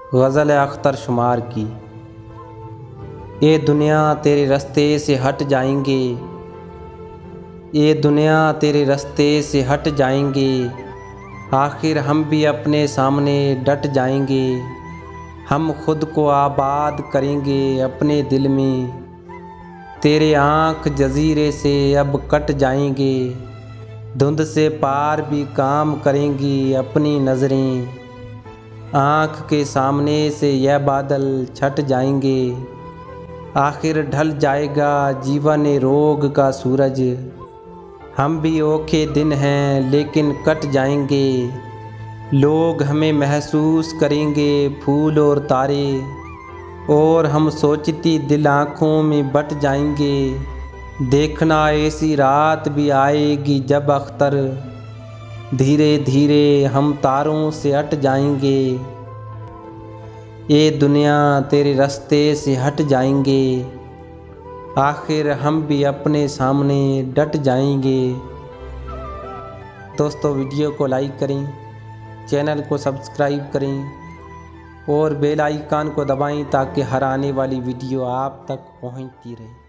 गज़ल अख्तर शुमार की। ये दुनिया तेरे रास्ते से हट जाएंगे, ये दुनिया तेरे रास्ते से हट जाएंगे, आखिर हम भी अपने सामने डट जाएंगे। हम खुद को आबाद करेंगे अपने दिल में, तेरे आँख जजीरे से अब कट जाएंगे। धुंध से पार भी काम करेंगी अपनी नज़रें, आँख के सामने से यह बादल छट जाएंगे। आखिर ढल जाएगा जीवन रोग का सूरज, हम भी औखे दिन हैं लेकिन कट जाएंगे। लोग हमें महसूस करेंगे फूल और तारे, और हम सोचती दिल आँखों में बट जाएंगे। देखना ऐसी रात भी आएगी जब अख्तर, धीरे धीरे हम तारों से हट जाएंगे। ये दुनिया तेरे रास्ते से हट जाएंगे, आखिर हम भी अपने सामने डट जाएंगे। दोस्तों, वीडियो को लाइक करें, चैनल को सब्सक्राइब करें और बेल आइकन को दबाएं ताकि हर आने वाली वीडियो आप तक पहुंचती रहे।